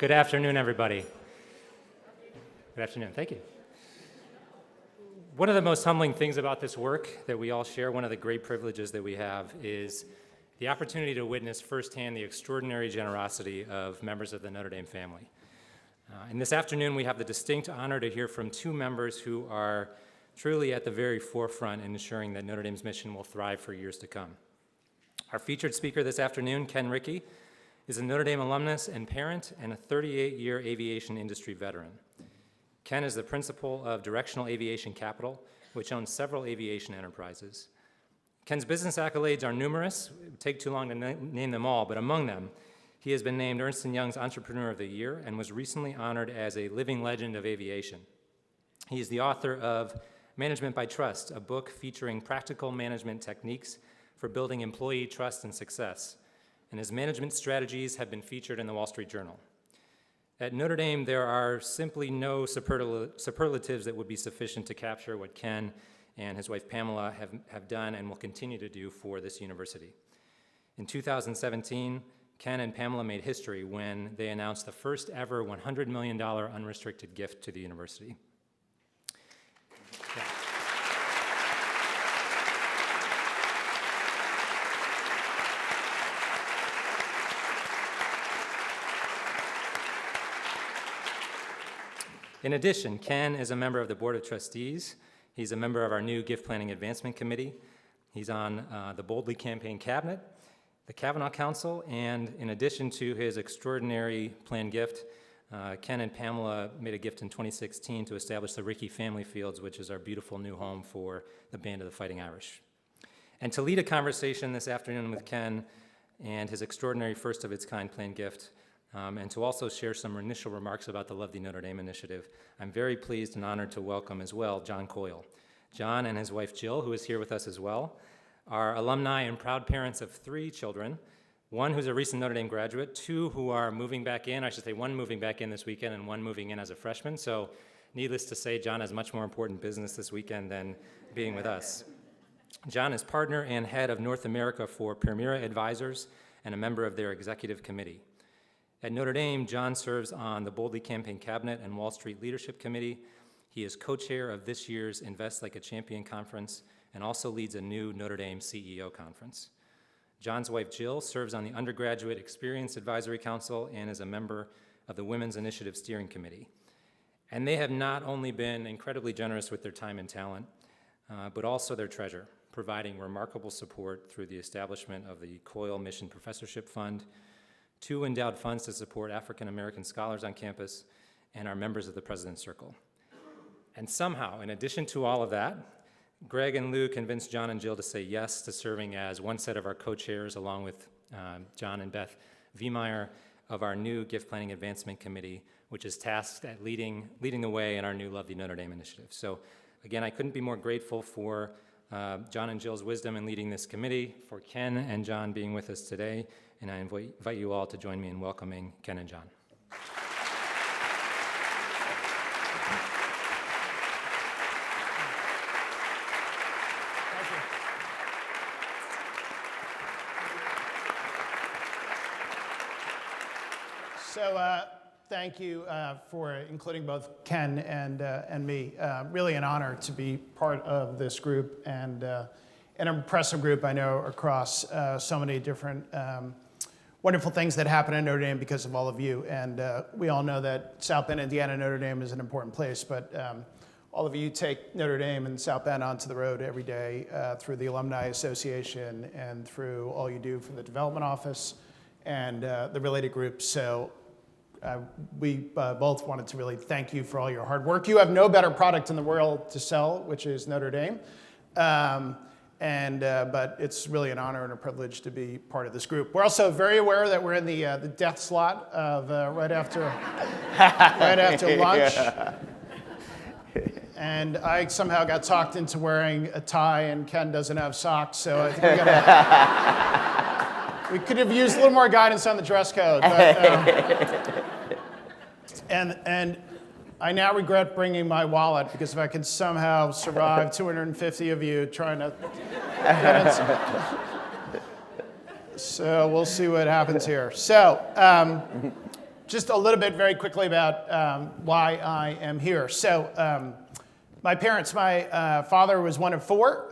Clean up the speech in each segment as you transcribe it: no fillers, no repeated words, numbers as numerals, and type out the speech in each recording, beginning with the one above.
Good afternoon, everybody. Good afternoon. Thank you. One of the most humbling things about this work that we all share, one of the great privileges that we have, is the opportunity to witness firsthand the extraordinary generosity of members of the Notre Dame family. And this afternoon, we have the distinct honor to hear from two members who are truly at the very forefront in ensuring that Notre Dame's mission will thrive for years to come. Our featured speaker this afternoon, Kenn Ricci, is a Notre Dame alumnus and parent and a 38-year aviation industry veteran. Kenn is the principal of Directional Aviation Capital, which owns several aviation enterprises. Kenn's business accolades are numerous. It would take too long to name them all, but among them, he has been named Ernst & Young's Entrepreneur of the Year and was recently honored as a living legend of aviation. He is the author of Management by Trust, a book featuring practical management techniques for building employee trust and success, and his management strategies have been featured in the Wall Street Journal. At Notre Dame, there are simply no superlatives that would be sufficient to capture what Kenn and his wife Pamela have done and will continue to do for this university. In 2017, Kenn and Pamela made history when they announced the first ever $100 million unrestricted gift to the university. Yeah. In addition, Kenn is a member of the Board of Trustees. He's a member of our new Gift Planning Advancement Committee. He's on the Boldly Campaign Cabinet, the Kavanaugh Council, and in addition to his extraordinary planned gift, Kenn and Pamela made a gift in 2016 to establish the Ricci Family Fields, which is our beautiful new home for the Band of the Fighting Irish. And to lead a conversation this afternoon with Kenn and his extraordinary first-of-its-kind planned gift, and to also share some initial remarks about the Love the Notre Dame initiative, I'm very pleased and honored to welcome as well John Coyle. John and his wife Jill, who is here with us as well, are alumni and proud parents of 3 children, one who's a recent Notre Dame graduate, 2 who are moving back in, I should say 1 moving back in this weekend and 1 moving in as a freshman. So needless to say, John has much more important business this weekend than being with us. John is partner and head of North America for Permira Advisors and a member of their executive committee. At Notre Dame, John serves on the Boldly Campaign Cabinet and Wall Street Leadership Committee. He is co-chair of this year's Invest Like a Champion conference and also leads a new Notre Dame CEO conference. John's wife, Jill, serves on the Undergraduate Experience Advisory Council and is a member of the Women's Initiative Steering Committee. And they have not only been incredibly generous with their time and talent, but also their treasure, providing remarkable support through the establishment of the Coyle Mission Professorship Fund, 2 endowed funds to support African American scholars on campus, and are members of the President's Circle. And somehow, in addition to all of that, Greg and Lou convinced John and Jill to say yes to serving as one set of our co-chairs, along with John and Beth Viemeyer, of our new Gift Planning Advancement Committee, which is tasked at leading the way in our new Love the Notre Dame initiative. So again, I couldn't be more grateful for John and Jill's wisdom in leading this committee, for Kenn and John being with us today, and I invite you all to join me in welcoming Kenn and John. So thank you for including both Kenn and me. Really an honor to be part of this group and an impressive group, I know, across so many different wonderful things that happen at Notre Dame because of all of you. And we all know that South Bend, Indiana, Notre Dame is an important place, but all of you take Notre Dame and South Bend onto the road every day through the Alumni Association and through all you do for the Development Office and the related groups. So we both wanted to really thank you for all your hard work. You have no better product in the world to sell, which is Notre Dame. But it's really an honor and a privilege to be part of this group. We're also very aware that we're in the death slot of right after lunch. Yeah. And I somehow got talked into wearing a tie, and Kenn doesn't have socks, so I think we could have used a little more guidance on the dress code. But, and I now regret bringing my wallet, because if I could somehow survive 250 of you trying to get it. So we'll see what happens here. So just a little bit very quickly about why I am here. So my parents, my father was one of four.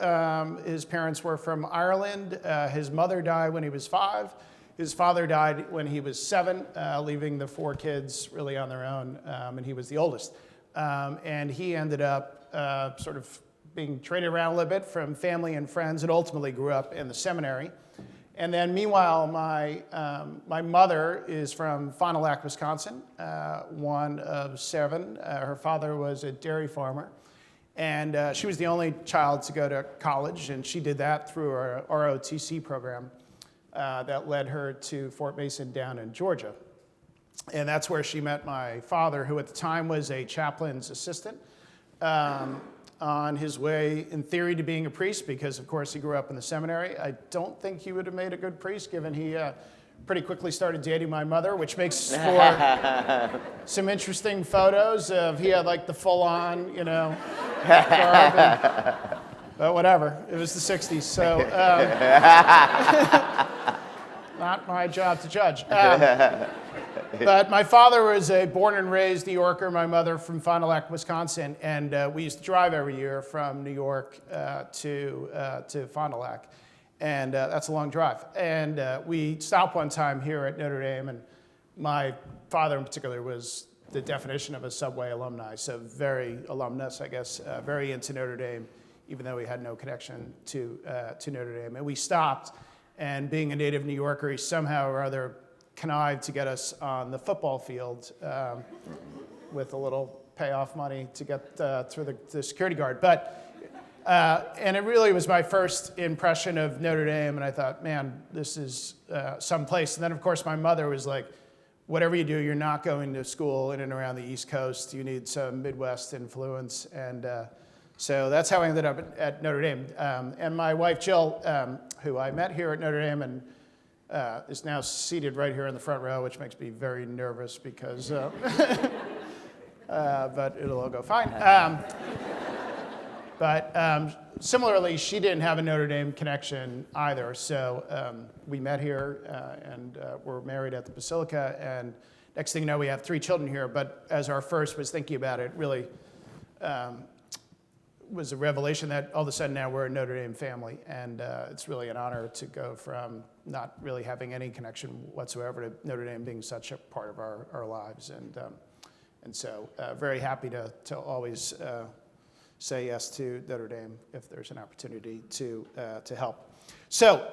His parents were from Ireland. His mother died when he was 5. His father died when he was 7, leaving the 4 kids really on their own, and he was the oldest. And he ended up sort of being traded around a little bit from family and friends, and ultimately grew up in the seminary. And then meanwhile, my mother is from Fond du Lac, Wisconsin, one of 7. Her father was a dairy farmer. And she was the only child to go to college, and she did that through our ROTC program that led her to Fort Mason down in Georgia. And that's where she met my father, who at the time was a chaplain's assistant, on his way, in theory, to being a priest, because, of course, he grew up in the seminary. I don't think he would have made a good priest, given he pretty quickly started dating my mother, which makes for some interesting photos of, he had like the full-on, garb. But whatever, it was the 60s, so not my job to judge. But my father was a born and raised New Yorker, my mother from Fond du Lac, Wisconsin, and we used to drive every year from New York to Fond du Lac, and that's a long drive. And we stopped one time here at Notre Dame, and my father in particular was the definition of a Subway alumni, so very alumnus, I guess, very into Notre Dame, even though he had no connection to Notre Dame. And we stopped, and being a native New Yorker, he somehow or other connived to get us on the football field with a little payoff money to get through the security guard. But and it really was my first impression of Notre Dame, and I thought, man, this is someplace. And then, of course, my mother was like, whatever you do, you're not going to school in and around the East Coast. You need some Midwest influence. And so that's how I ended up at Notre Dame. And my wife, Jill, who I met here at Notre Dame, and is now seated right here in the front row, which makes me very nervous because, but it'll all go fine. But similarly, she didn't have a Notre Dame connection either. So we met here and we're married at the Basilica. And next thing you know, we have 3 children here. But as our first was thinking about it, really was a revelation that all of a sudden now we're a Notre Dame family. And it's really an honor to go from not really having any connection whatsoever to Notre Dame being such a part of our lives. And so very happy to always say yes to Notre Dame if there's an opportunity to help. So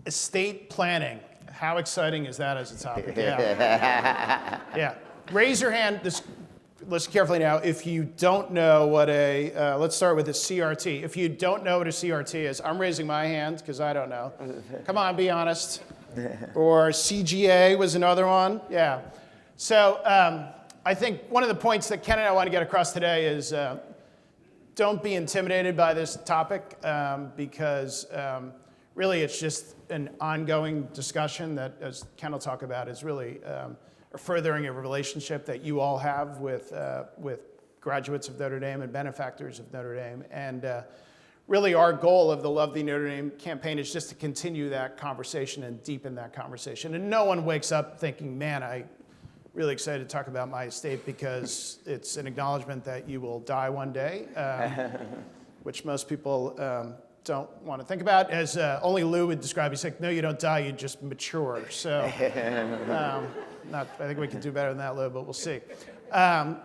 estate planning, how exciting is that as a topic? Yeah. Yeah. Raise your hand. Listen carefully now. If you don't know what let's start with a CRT. If you don't know what a CRT is, I'm raising my hand because I don't know. Come on, be honest. Or CGA was another one. Yeah. So I think one of the points that Ken and I want to get across today is don't be intimidated by this topic because really it's just an ongoing discussion that, as Ken will talk about, is really furthering a relationship that you all have with graduates of Notre Dame and benefactors of Notre Dame. And really our goal of the Love Thee Notre Dame campaign is just to continue that conversation and deepen that conversation. And no one wakes up thinking, man, I'm really excited to talk about my estate because it's an acknowledgement that you will die one day, which most people don't want to think about. As only Lou would describe, he's like, no, you don't die, you just mature. So I think we can do better than that, Lou, but we'll see. And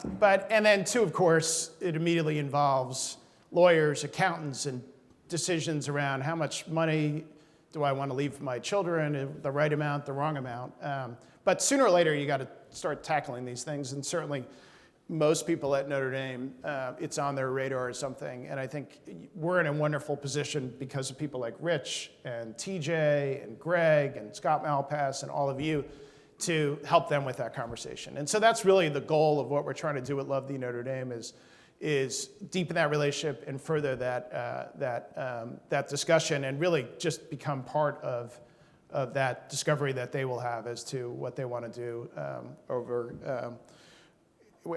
then two, of course, it immediately involves lawyers, accountants, and decisions around how much money do I want to leave for my children, the right amount, the wrong amount. But sooner or later, you got to start tackling these things, and certainly most people at Notre Dame, it's on their radar or something. And I think we're in a wonderful position because of people like Rich and TJ and Greg and Scott Malpass and all of you to help them with that conversation. And so that's really the goal of what we're trying to do at Love Thee Notre Dame is deepen that relationship and further that discussion and really just become part of that discovery that they will have as to what they want to do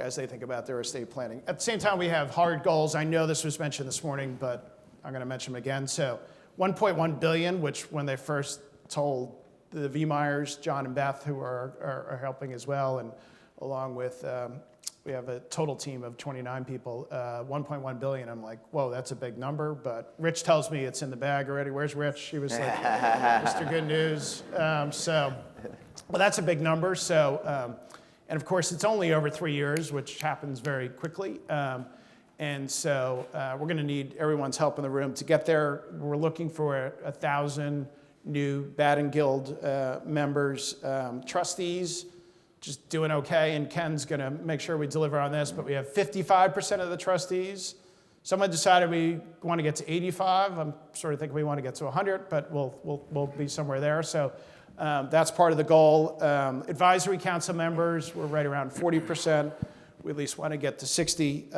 as they think about their estate planning. At the same time, we have hard goals. I know this was mentioned this morning, but I'm going to mention them again. So $1.1 billion, which when they first told the V. Myers, John and Beth, who are helping as well, and along with, we have a total team of 29 people, 1.1 billion. I'm like, whoa, that's a big number, but Rich tells me it's in the bag already. Where's Rich? He was like, Mr. Good News. Well, that's a big number. So, and of course, it's only over 3 years, which happens very quickly. And so we're going to need everyone's help in the room to get there. We're looking for 1,000 new Baden Guild members, trustees, just doing okay. And Ken's going to make sure we deliver on this. But we have 55% of the trustees. Someone decided we want to get to 85. I'm sort of thinking we want to get to 100, but we'll be somewhere there. So that's part of the goal. Advisory council members, we're right around 40%. We at least want to get to 60.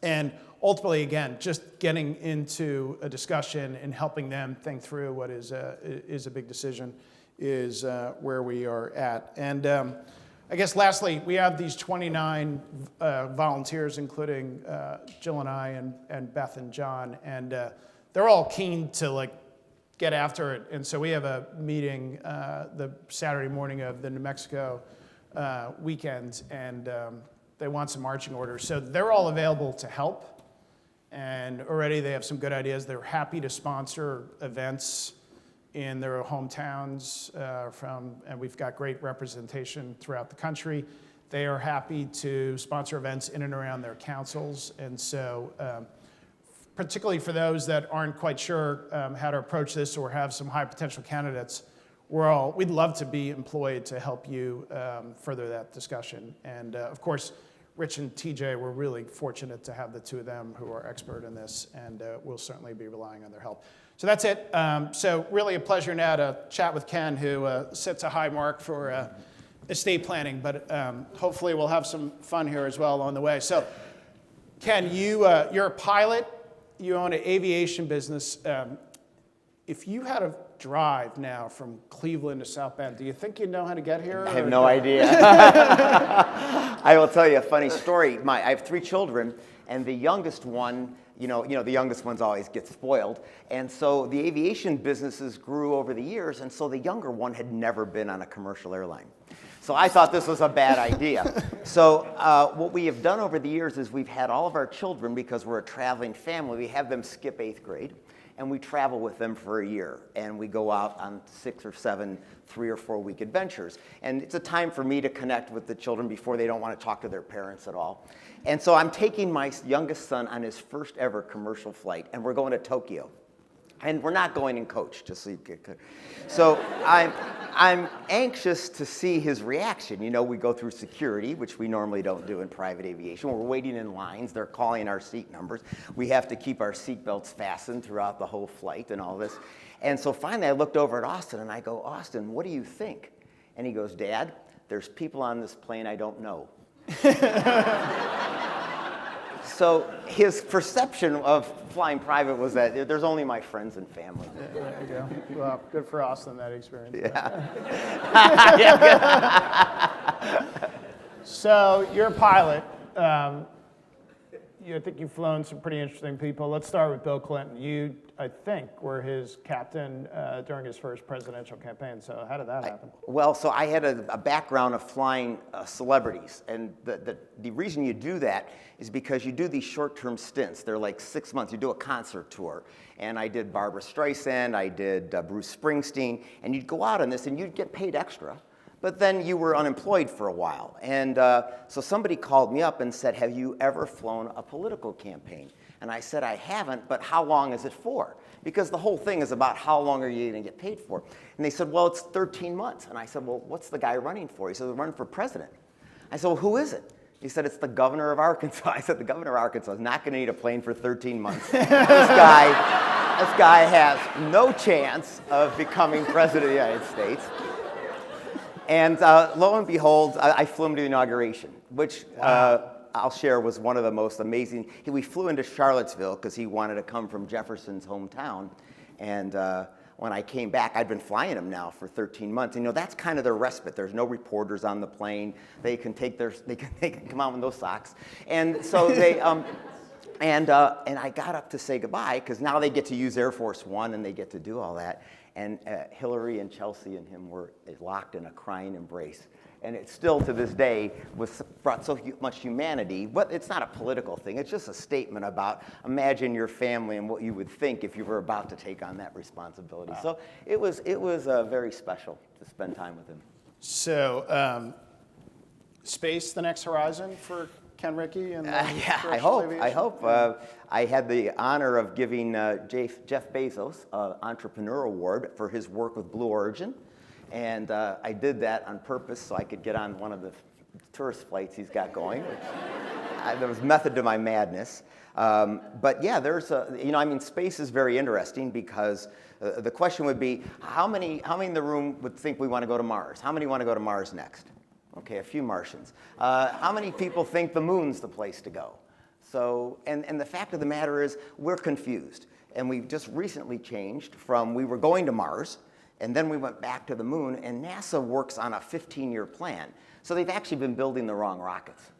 And ultimately, again, just getting into a discussion and helping them think through what is a big decision is where we are at. And I guess lastly, we have these 29 volunteers, including Jill and I and Beth and John, and they're all keen to get after it. And so we have a meeting the Saturday morning of the New Mexico weekend, and they want some marching orders. So they're all available to help, and already they have some good ideas. They're happy to sponsor events in their hometowns, and we've got great representation throughout the country. They are happy to sponsor events in and around their councils, and so particularly for those that aren't quite sure how to approach this or have some high potential candidates, we'd love to be employed to help you further that discussion. And of course, Rich and TJ, we're really fortunate to have the two of them who are expert in this, and we'll certainly be relying on their help. So that's it. So really a pleasure now to chat with Kenn, who sets a high mark for estate planning, but hopefully we'll have some fun here as well along the way. So Kenn, you're a pilot. You own an aviation business. If you had to drive now from Cleveland to South Bend, do you think you'd know how to get here? I have no idea. I will tell you a funny story. I have 3 children, and the youngest one, the youngest ones always get spoiled. And so the aviation businesses grew over the years, and so the younger one had never been on a commercial airline. So I thought this was a bad idea. So what we have done over the years is we've had all of our children, because we're a traveling family, we have them skip 8th grade, and we travel with them for a year. And we go out on 6 or 7 3 or 4 week adventures. And it's a time for me to connect with the children before they don't want to talk to their parents at all. And so I'm taking my youngest son on his first ever commercial flight, and we're going to Tokyo. And we're not going in coach, just so you get clear. So I'm anxious to see his reaction. We go through security, which we normally don't do in private aviation. We're waiting in lines. They're calling our seat numbers. We have to keep our seat belts fastened throughout the whole flight and all this. And so finally I looked over at Austin and I go, Austin, what do you think? And he goes, Dad, there's people on this plane I don't know. So his perception of flying private was that there's only my friends and family. There you go. Well, good for Austin, that experience. Yeah. So you're a pilot. I think you've flown some pretty interesting people. Let's start with Bill Clinton. You, I think, were his captain during his first presidential campaign. So how did that happen? So I had a background of flying celebrities. And the reason you do that is because you do these short-term stints. They're like 6 months. You do a concert tour. And I did Barbra Streisand. I did Bruce Springsteen. And you'd go out on this, and you'd get paid extra. But then you were unemployed for a while. And so somebody called me up and said, have you ever flown a political campaign? And I said, I haven't, but how long is it for? Because the whole thing is about how long are you going to get paid for? And they said, well, it's 13 months. And I said, well, what's the guy running for? He said, we're running for president. I said, well, who is it? He said, it's the governor of Arkansas. I said, the governor of Arkansas is not going to need a plane for 13 months. This guy has no chance of becoming president of the United States. And lo and behold, I flew him to the inauguration, which I'll share was one of the most amazing. We flew into Charlottesville because he wanted to come from Jefferson's hometown. And when I came back, I'd been flying him now for 13 months. And, that's kind of their respite. There's no reporters on the plane. They can come out with no socks. And so they, and I got up to say goodbye because now they get to use Air Force One and they get to do all that. And Hillary and Chelsea and him were locked in a crying embrace. And it still, to this day, brought so much humanity. But it's not a political thing. It's just a statement about imagine your family and what you would think if you were about to take on that responsibility. Wow. So it was very special to spend time with him. So, space, the next horizon for Kenn Ricci? And yeah, I hope. I had the honor of giving Jeff Bezos an Entrepreneur Award for his work with Blue Origin. And I did that on purpose so I could get on one of the tourist flights he's got going. There was method to my madness. But yeah, space is very interesting because the question would be, how many in the room would think we want to go to Mars? How many want to go to Mars next? Okay, a few Martians. How many people think the moon's the place to go? So, and the fact of the matter is, we're confused. And we've just recently changed from we were going to Mars, and then we went back to the moon, and NASA works on a 15-year plan. So they've actually been building the wrong rockets.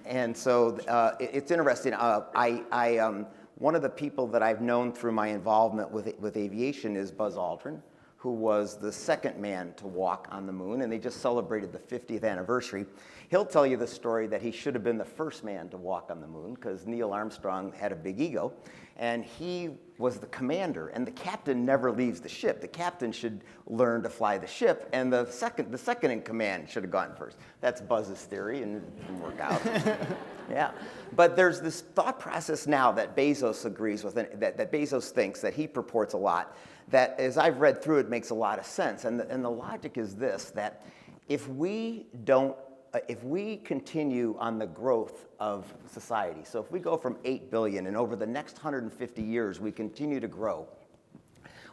And so it's interesting. One of the people that I've known through my involvement with aviation is Buzz Aldrin, who was the second man to walk on the moon, and they just celebrated the 50th anniversary. He'll tell you the story that he should have been the first man to walk on the moon because Neil Armstrong had a big ego, and he was the commander, and the captain never leaves the ship. The captain should learn to fly the ship, and the second in command should have gone first. That's Buzz's theory, and it didn't work out. Yeah, but there's this thought process now that Bezos agrees with, that Bezos thinks, that he purports a lot, that as I've read through it makes a lot of sense. And the logic is this, that if we continue on the growth of society, so if we go from 8 billion and over the next 150 years we continue to grow,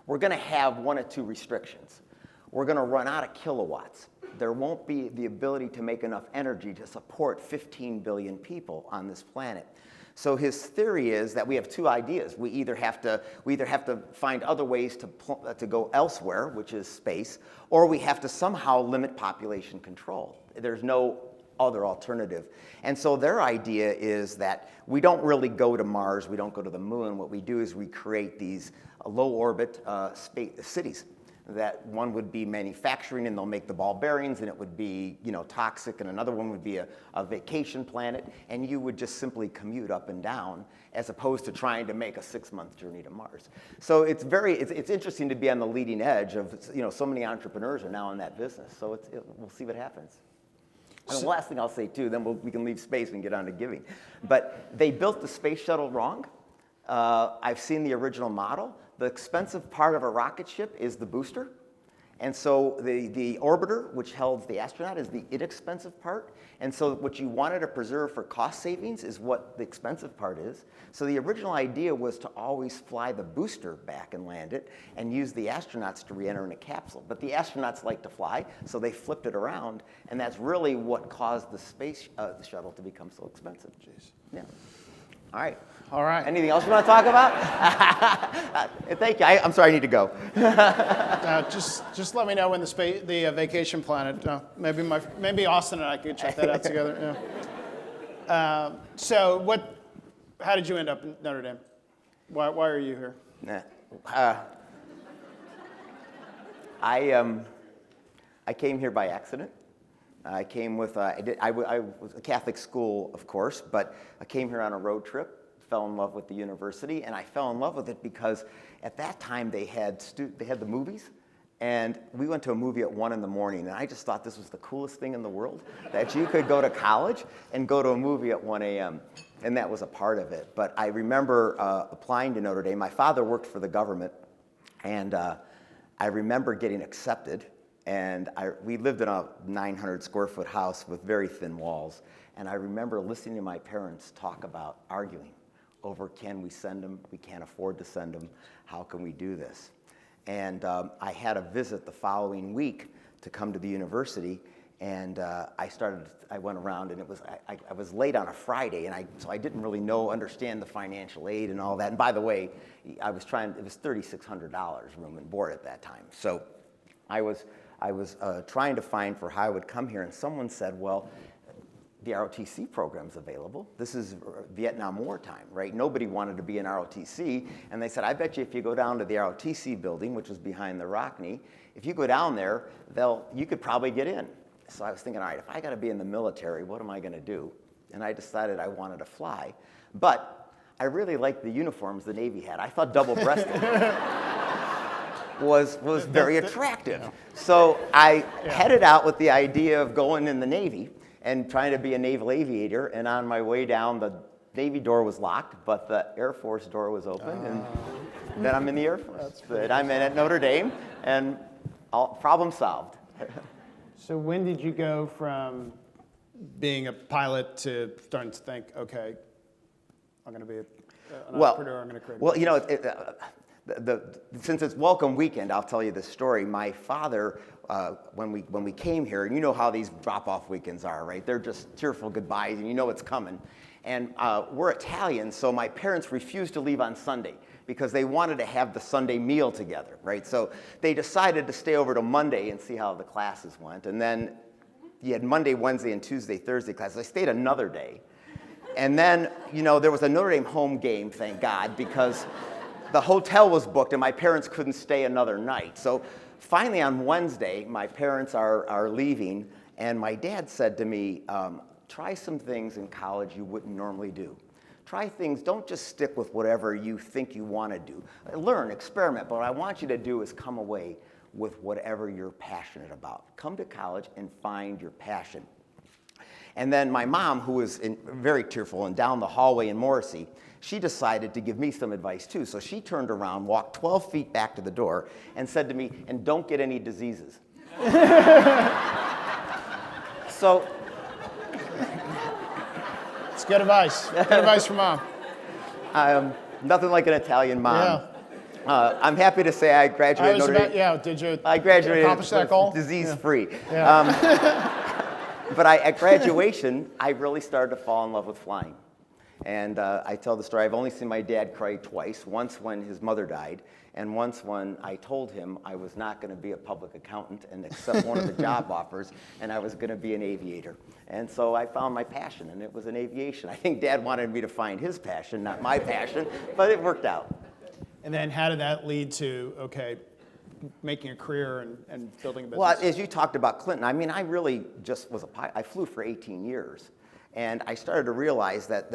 we're going to have one of two restrictions. We're going to run out of kilowatts. There won't be the ability to make enough energy to support 15 billion people on this planet. So his theory is that we have two ideas. We either have to find other ways to go elsewhere, which is space, or we have to somehow limit population control. There's no other alternative. And so their idea is that we don't really go to Mars, we don't go to the moon. What we do is we create these low orbit cities. That one would be manufacturing, and they'll make the ball bearings, and it would be, toxic, and another one would be a vacation planet, and you would just simply commute up and down, as opposed to trying to make a 6-month journey to Mars. So it's interesting to be on the leading edge of, so many entrepreneurs are now in that business. So we'll see what happens. And the last thing I'll say too, then we can leave space and get on to giving. But they built the space shuttle wrong. I've seen the original model. The expensive part of a rocket ship is the booster. And so the orbiter, which held the astronaut, is the inexpensive part. And so what you wanted to preserve for cost savings is what the expensive part is. So the original idea was to always fly the booster back and land it and use the astronauts to re-enter in a capsule. But the astronauts like to fly, so they flipped it around. And that's really what caused the space shuttle to become so expensive. Jeez. Yeah. All right. All right. Anything else you want to talk about? Thank you. I'm sorry, I need to go. Just let me know when the vacation planet. Maybe Austin and I could check that out together. Yeah. So how did you end up in Notre Dame? Why are you here? I came here by accident. I came with, I was a Catholic school, of course, but I came here on a road trip, fell in love with the university, and I fell in love with it because at that time they had the movies, and we went to a movie at 1 in the morning, and I just thought this was the coolest thing in the world, that you could go to college and go to a movie at 1 a.m., and that was a part of it. But I remember applying to Notre Dame. My father worked for the government, and I remember getting accepted. And we lived in a 900 square foot house with very thin walls. And I remember listening to my parents talk about arguing over, can we send them? We can't afford to send them. How can we do this? And I had a visit the following week to come to the university. And I went around, and I was late on a Friday, and so I didn't really understand the financial aid and all that. And by the way, it was $3,600 room and board at that time. So I was trying to find for how I would come here, and someone said, well, the ROTC program's available. This is Vietnam War time, right? Nobody wanted to be in ROTC, and they said, I bet you if you go down to the ROTC building, which was behind the Rockney, if you go down there, you could probably get in. So I was thinking, all right, if I got to be in the military, what am I going to do? And I decided I wanted to fly. But I really liked the uniforms the Navy had. I thought double-breasted was very attractive. Yeah. So I headed out with the idea of going in the Navy and trying to be a naval aviator. And on my way down, the Navy door was locked, but the Air Force door was open. And then I'm in the Air Force. But I'm in at Notre Dame, and problem solved. So when did you go from being a pilot to starting to think, okay, I'm going to be an entrepreneur, I'm going to create a business? Since it's welcome weekend, I'll tell you this story. My father, when we came here, and you know how these drop-off weekends are, right? They're just tearful goodbyes, and you know it's coming. And we're Italian, so my parents refused to leave on Sunday because they wanted to have the Sunday meal together, right? So they decided to stay over to Monday and see how the classes went. And then you had Monday, Wednesday, and Tuesday, Thursday classes. I stayed another day. And then, there was a Notre Dame home game, thank God, because the hotel was booked and my parents couldn't stay another night. So finally on Wednesday, my parents are leaving, and my dad said to me, try some things in college you wouldn't normally do. Try things, don't just stick with whatever you think you want to do. Learn, experiment, but what I want you to do is come away with whatever you're passionate about. Come to college and find your passion. And then my mom, who was very tearful and down the hallway in Morrissey, she decided to give me some advice too. So she turned around, walked 12 feet back to the door, and said to me, and don't get any diseases. So. It's good advice. Good advice from Mom. Nothing like an Italian mom. Yeah. I'm happy to say I graduated Notre Dame. Did you I graduated accomplish that goal? Disease-free. Yeah. But at graduation, I really started to fall in love with flying. And I tell the story, I've only seen my dad cry twice, once when his mother died, and once when I told him I was not going to be a public accountant and accept one of the job offers, and I was going to be an aviator. And so I found my passion, and it was in aviation. I think Dad wanted me to find his passion, not my passion, but it worked out. And then how did that lead to, okay, making a career and building a business? Well, as you talked about Clinton, I mean, I really just was a pilot. I flew for 18 years. And I started to realize that,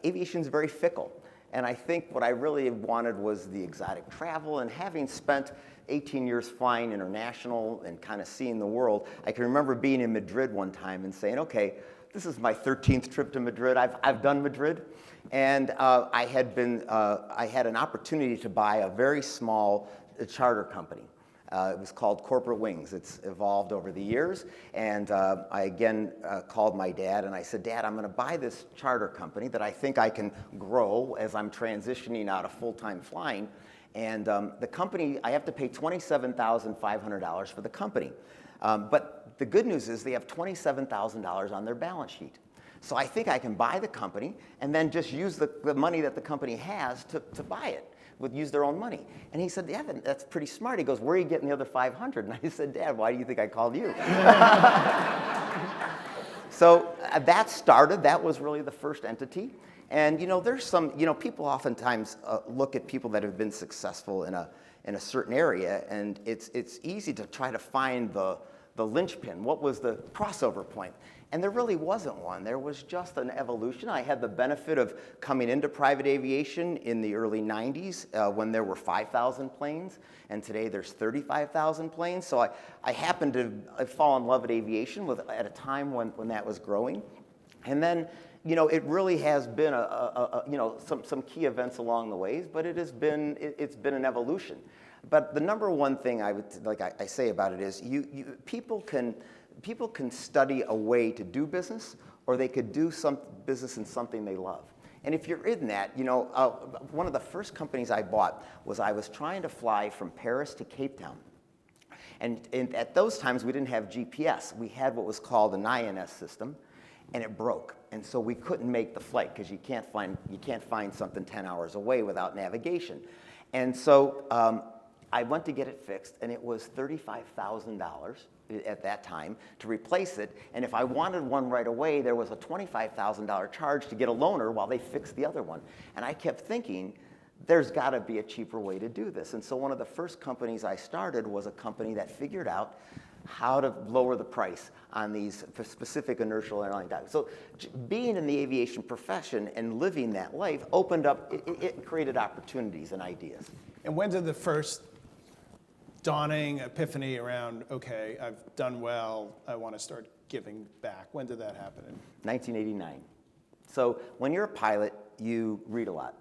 aviation's very fickle. And I think what I really wanted was the exotic travel. And having spent 18 years flying international and kind of seeing the world, I can remember being in Madrid one time and saying, okay, this is my 13th trip to Madrid. I've done Madrid. And I had an opportunity to buy a very small charter company. It was called Corporate Wings. It's evolved over the years. And I again called my dad and I said, Dad, I'm going to buy this charter company that I think I can grow as I'm transitioning out of full-time flying. And the company, I have to pay $27,500 for the company. But the good news is they have $27,000 on their balance sheet. So I think I can buy the company and then just use the money that the company has to buy it. Would use their own money. And he said, yeah, that's pretty smart. He goes, where are you getting the other 500? And I said, Dad, why do you think I called you? So that started, that was really the first entity. And there's some, people oftentimes look at people that have been successful in a certain area, and it's easy to try to find the linchpin. What was the crossover point? And there really wasn't one. There was just an evolution. I had the benefit of coming into private aviation in the early 90s when there were 5,000 planes, and today there's 35,000 planes. So I happened to fall in love with aviation at a time when that was growing. And then, it really has been some key events along the ways, but it's been an evolution. But the number one thing I say about it is people can study a way to do business, or they could do some business in something they love. And if you're in that, one of the first companies I bought I was trying to fly from Paris to Cape Town. And at those times, we didn't have GPS. We had what was called an INS system, and it broke. And so we couldn't make the flight because you can't find something 10 hours away without navigation. And so I went to get it fixed, and it was $35,000 at that time to replace it. And if I wanted one right away, there was a $25,000 charge to get a loaner while they fixed the other one. And I kept thinking, there's got to be a cheaper way to do this. And so one of the first companies I started was a company that figured out how to lower the price on these specific inertial airline types. So being in the aviation profession and living that life opened up, it created opportunities and ideas. And when did the first dawning epiphany around, okay, I've done well, I want to start giving back? When did that happen? 1989. So when you're a pilot, you read a lot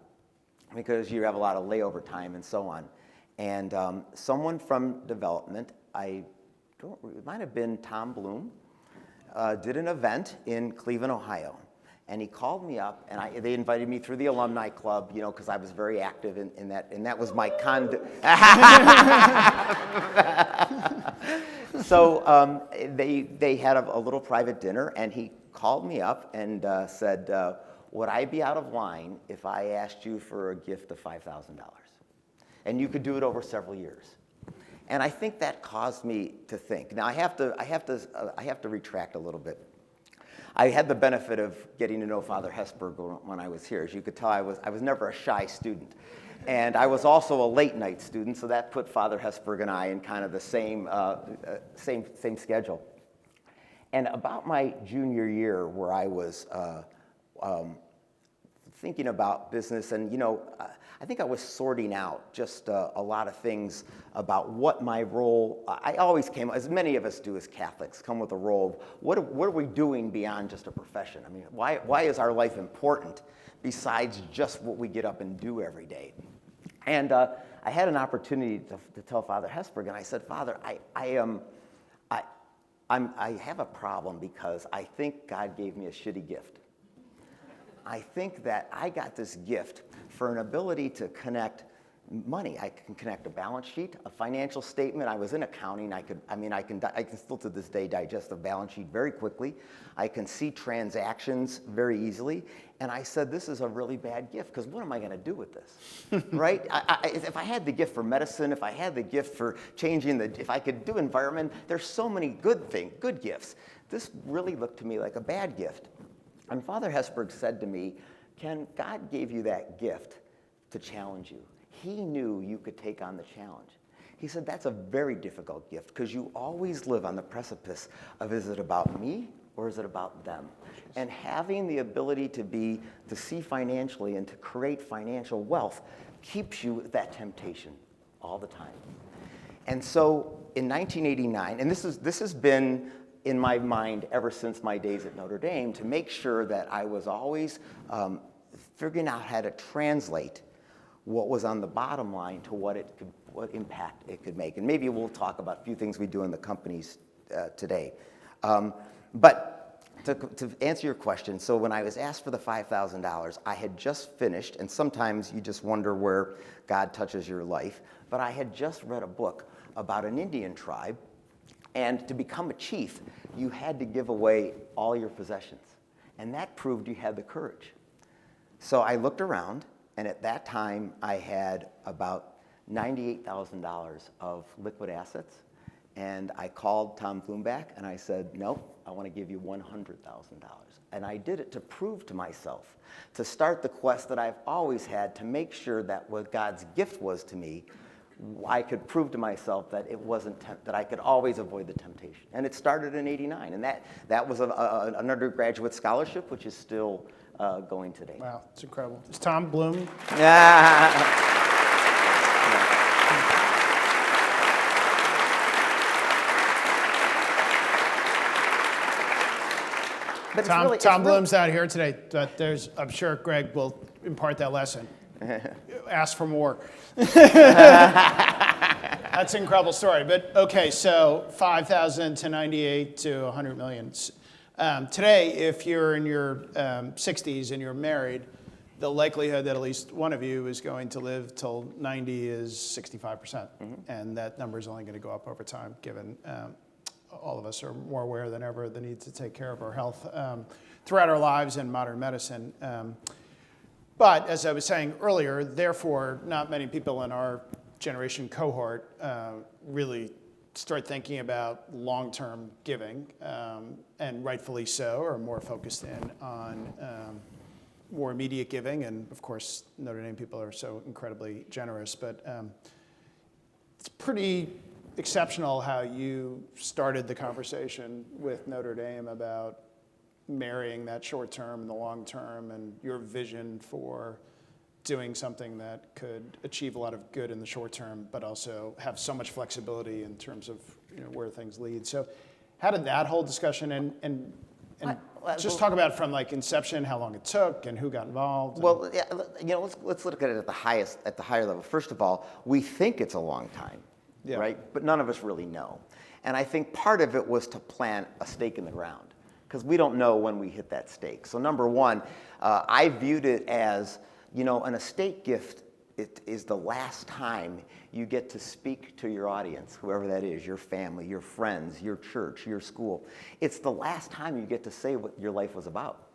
because you have a lot of layover time and so on. And someone from development, it might have been Tom Bloom, did an event in Cleveland, Ohio. And he called me up, and they invited me through the alumni club, you know, because I was very active in that, and that was my So they had a little private dinner, and he called me up and said, would I be out of line if I asked you for a gift of $5,000? And you could do it over several years. And I think that caused me to think. Now I have to retract a little bit. I had the benefit of getting to know Father Hesburgh when I was here. As you could tell, I was never a shy student. And I was also a late night student, so that put Father Hesburgh and I in kind of the same schedule. And about my junior year, where I was thinking about business, and you know, I think I was sorting out just a lot of things about what my role. I always came, as many of us do as Catholics, come with a role of what are we doing beyond just a profession? I mean, why is our life important besides just what we get up and do every day? And I had an opportunity to tell Father Hesburgh, and I said, Father, I have a problem because I think God gave me a shitty gift. I think that I got this gift for an ability to connect money. I can connect a balance sheet, a financial statement. I was in accounting. I can still to this day digest a balance sheet very quickly. I can see transactions very easily. And I said, this is a really bad gift, because what am I going to do with this, right? If I had the gift for medicine, if I had the gift for changing if I could do environment, there's so many good gifts. This really looked to me like a bad gift. And Father Hesburgh said to me, Ken, God gave you that gift to challenge you. He knew you could take on the challenge. He said, that's a very difficult gift, because you always live on the precipice of, is it about me or is it about them? And having the ability to see financially and to create financial wealth keeps you with that temptation all the time. And so in 1989, and this has been in my mind ever since my days at Notre Dame, to make sure that I was always figuring out how to translate what was on the bottom line to what impact it could make. And maybe we'll talk about a few things we do in the companies today. But to answer your question, so when I was asked for the $5,000, I had just finished, and sometimes you just wonder where God touches your life, but I had just read a book about an Indian tribe. And to become a chief, you had to give away all your possessions. And that proved you had the courage. So I looked around, and at that time, I had about $98,000 of liquid assets. And I called Tom Bloom back, and I said, nope, I want to give you $100,000. And I did it to prove to myself, to start the quest that I've always had to make sure that what God's gift was to me, I could prove to myself that it wasn't that I could always avoid the temptation. And it started in '89, and that was an undergraduate scholarship, which is still going today. Wow, it's incredible. Is Tom Bloom? Yeah. But Tom Bloom's not here today, but I'm sure Greg will impart that lesson. Ask for more. That's an incredible story. But okay, so 5,000 to 98 to 100 million. Today, if you're in your 60s and you're married, the likelihood that at least one of you is going to live till 90 is 65%. Mm-hmm. And that number is only going to go up over time, given all of us are more aware than ever of the need to take care of our health throughout our lives in modern medicine. But as I was saying earlier, therefore, not many people in our generation cohort really start thinking about long-term giving, and rightfully so, or more focused in on more immediate giving. And of course, Notre Dame people are so incredibly generous, but it's pretty exceptional how you started the conversation with Notre Dame about marrying that short term and the long term, and your vision for doing something that could achieve a lot of good in the short term, but also have so much flexibility in terms of where things lead. So how did that whole discussion and just talk about from like inception, how long it took and who got involved? Well, yeah, let's look at it at the higher level. First of all, we think it's a long time, right? But none of us really know. And I think part of it was to plant a stake in the ground, because we don't know when we hit that stake. So number one, I viewed it as, an estate gift. It is the last time you get to speak to your audience, whoever that is, your family, your friends, your church, your school. It's the last time you get to say what your life was about.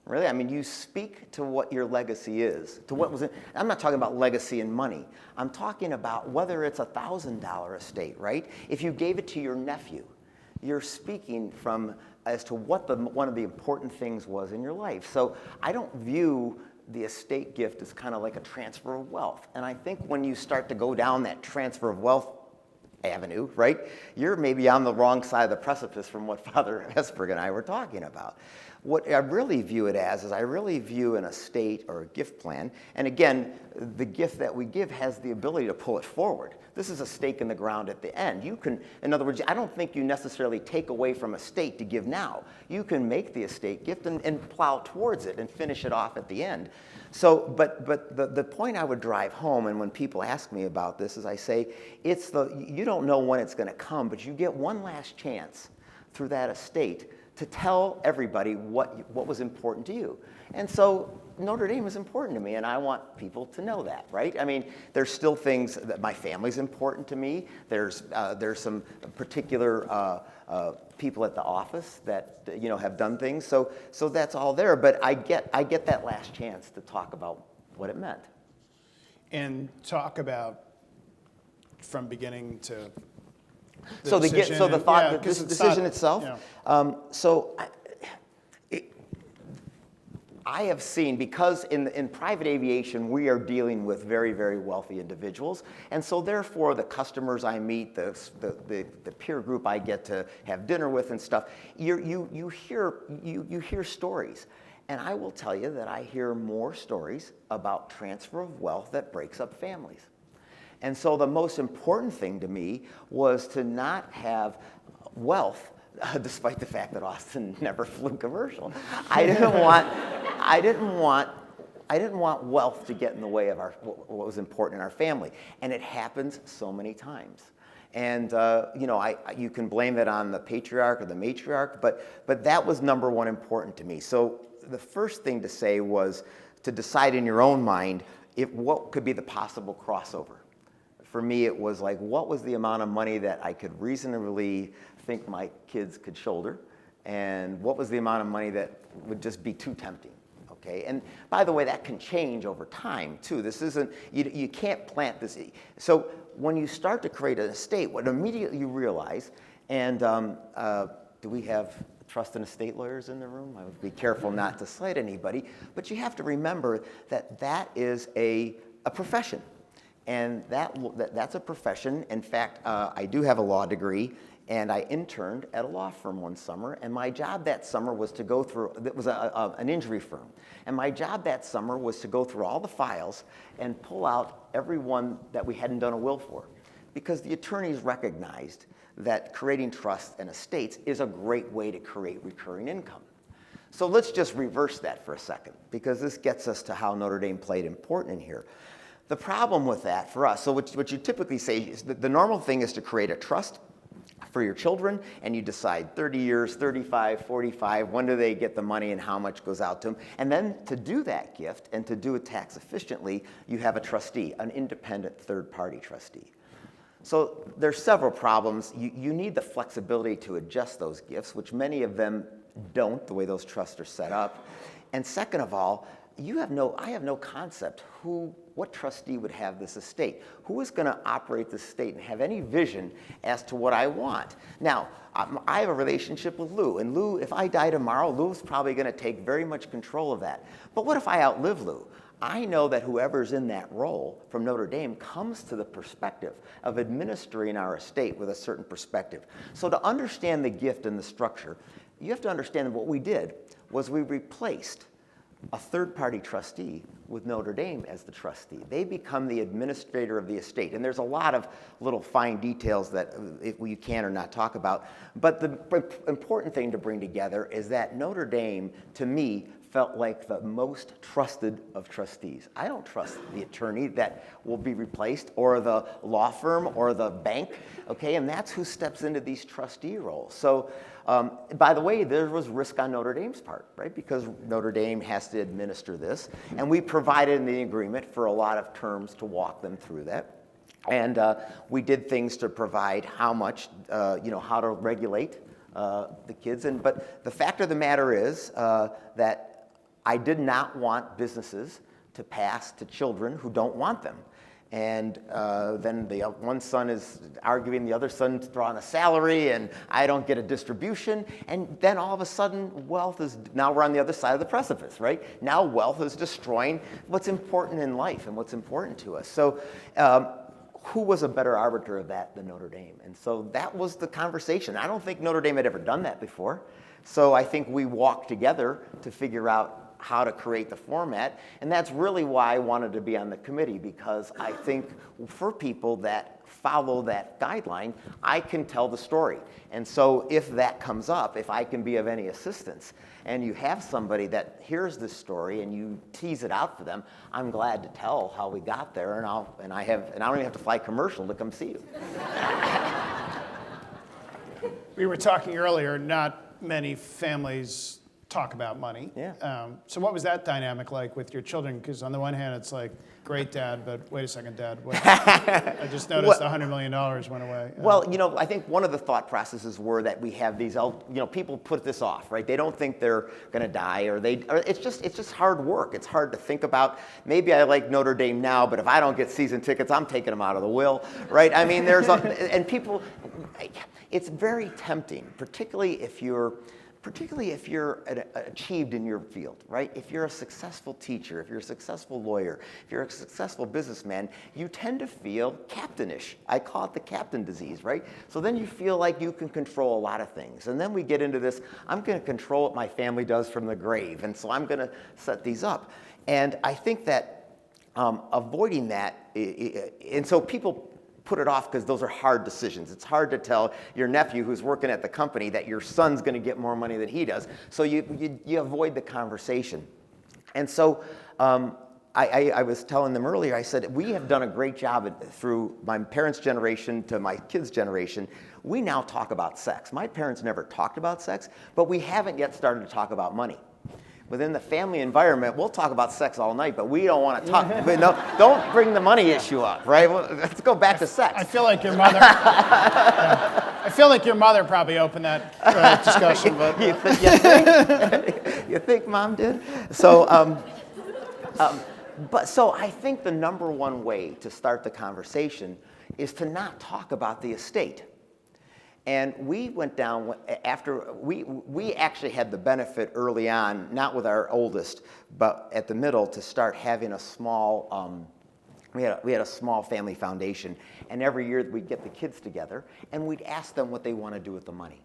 Really, I mean, you speak to what your legacy is, to what was in. I'm not talking about legacy and money. I'm talking about whether it's $1,000 estate, right? If you gave it to your nephew, you're speaking as to what one of the important things was in your life. So I don't view the estate gift as kind of like a transfer of wealth. And I think when you start to go down that transfer of wealth avenue, right, you're maybe on the wrong side of the precipice from what Father Hesburgh and I were talking about. What I really view it as is I really view an estate or a gift plan, and again, the gift that we give has the ability to pull it forward. This is a stake in the ground at the end. You can, in other words, I don't think you necessarily take away from estate to give now. You can make the estate gift and plow towards it and finish it off at the end. So, but the point I would drive home, and when people ask me about this, is I say, you don't know when it's going to come, but you get one last chance through that estate to tell everybody what was important to you. And so Notre Dame is important to me, and I want people to know that, right? I mean, there's still things that my family's important to me. There's some particular people at the office that have done things. So that's all there. But I get that last chance to talk about what it meant. And talk about from beginning to So the decision itself. Yeah. I have seen, because in private aviation we are dealing with very, very wealthy individuals, and so therefore the customers I meet, the peer group I get to have dinner with and stuff, you hear stories, and I will tell you that I hear more stories about transfer of wealth that breaks up families. And so the most important thing to me was to not have wealth, despite the fact that Austin never flew commercial. I didn't want wealth to get in the way of what was important in our family. And it happens so many times. And you can blame it on the patriarch or the matriarch, but that was number one important to me. So the first thing to say was to decide in your own mind what could be the possible crossover. For me, it was like, what was the amount of money that I could reasonably think my kids could shoulder, and what was the amount of money that would just be too tempting, okay? And by the way, that can change over time, too. This isn't, you can't plant this. So when you start to create an estate, what immediately you realize, and do we have trust and estate lawyers in the room? I would be careful not to cite anybody, but you have to remember that is a profession. And that's a profession. In fact, I do have a law degree, and I interned at a law firm one summer, and my job that summer was to go through, it was an injury firm, and my job that summer was to go through all the files and pull out everyone that we hadn't done a will for, because the attorneys recognized that creating trusts and estates is a great way to create recurring income. So let's just reverse that for a second, because this gets us to how Notre Dame played important in here. The problem with that for us, so what you typically say is the normal thing is to create a trust for your children, and you decide 30 years, 35, 45, when do they get the money and how much goes out to them. And then to do that gift and to do it tax efficiently, you have a trustee, an independent third-party trustee. So there's several problems. You need the flexibility to adjust those gifts, which many of them don't, the way those trusts are set up. And second of all, I have no concept what trustee would have this estate. Who is going to operate this estate and have any vision as to what I want? Now, I have a relationship with Lou, and Lou, if I die tomorrow, Lou's probably going to take very much control of that. But what if I outlive Lou? I know that whoever's in that role from Notre Dame comes to the perspective of administering our estate with a certain perspective. So to understand the gift and the structure, you have to understand that what we did was we replaced a third-party trustee with Notre Dame as the trustee. They become the administrator of the estate. And there's a lot of little fine details that we can or not talk about. But the important thing to bring together is that Notre Dame, to me, felt like the most trusted of trustees. I don't trust the attorney that will be replaced, or the law firm, or the bank, okay? And that's who steps into these trustee roles. So, by the way, there was risk on Notre Dame's part, right? Because Notre Dame has to administer this, and we provided in the agreement for a lot of terms to walk them through that. And we did things to provide how much, how to regulate the kids. But the fact of the matter is that I did not want businesses to pass to children who don't want them. And then the one son is arguing the other son's drawing a salary, and I don't get a distribution. And then all of a sudden, now we're on the other side of the precipice, right? Now wealth is destroying what's important in life and what's important to us. So who was a better arbiter of that than Notre Dame? And so that was the conversation. I don't think Notre Dame had ever done that before. So I think we walked together to figure out how to create the format, and that's really why I wanted to be on the committee, because I think for people that follow that guideline, I can tell the story. And so if that comes up, if I can be of any assistance, and you have somebody that hears this story and you tease it out for them, I'm glad to tell how we got there, and I don't even have to fly commercial to come see you. We were talking earlier, not many families talk about money. Yeah. So what was that dynamic like with your children? Because on the one hand, it's like, great, Dad, but wait a second, Dad. I just noticed $100 million went away. Well, I think one of the thought processes were that we have these, people put this off, right? They don't think they're going to die, or it's just hard work. It's hard to think about. Maybe I like Notre Dame now, but if I don't get season tickets, I'm taking them out of the will, right? I mean, it's very tempting, particularly if you're achieved in your field, right? If you're a successful teacher, if you're a successful lawyer, if you're a successful businessman, you tend to feel captainish. I call it the captain disease, right? So then you feel like you can control a lot of things. And then we get into this, I'm going to control what my family does from the grave, and so I'm going to set these up. And I think that avoiding that, and so people put it off because those are hard decisions. It's hard to tell your nephew who's working at the company that your son's going to get more money than he does. So you avoid the conversation. And so I was telling them earlier, I said, we have done a great job through my parents' generation to my kids' generation. We now talk about sex. My parents never talked about sex, but we haven't yet started to talk about money. Within the family environment, we'll talk about sex all night, but we don't want to talk. No, don't bring the money issue up, right? Well, let's go back to sex. I feel like your mother. I feel like your mother probably opened that discussion. But you think Mom did? So, so I think the number one way to start the conversation is to not talk about the estate. And we went down after, we actually had the benefit early on, not with our oldest, but at the middle, to start having a small, we had a small family foundation. And every year we'd get the kids together and we'd ask them what they want to do with the money.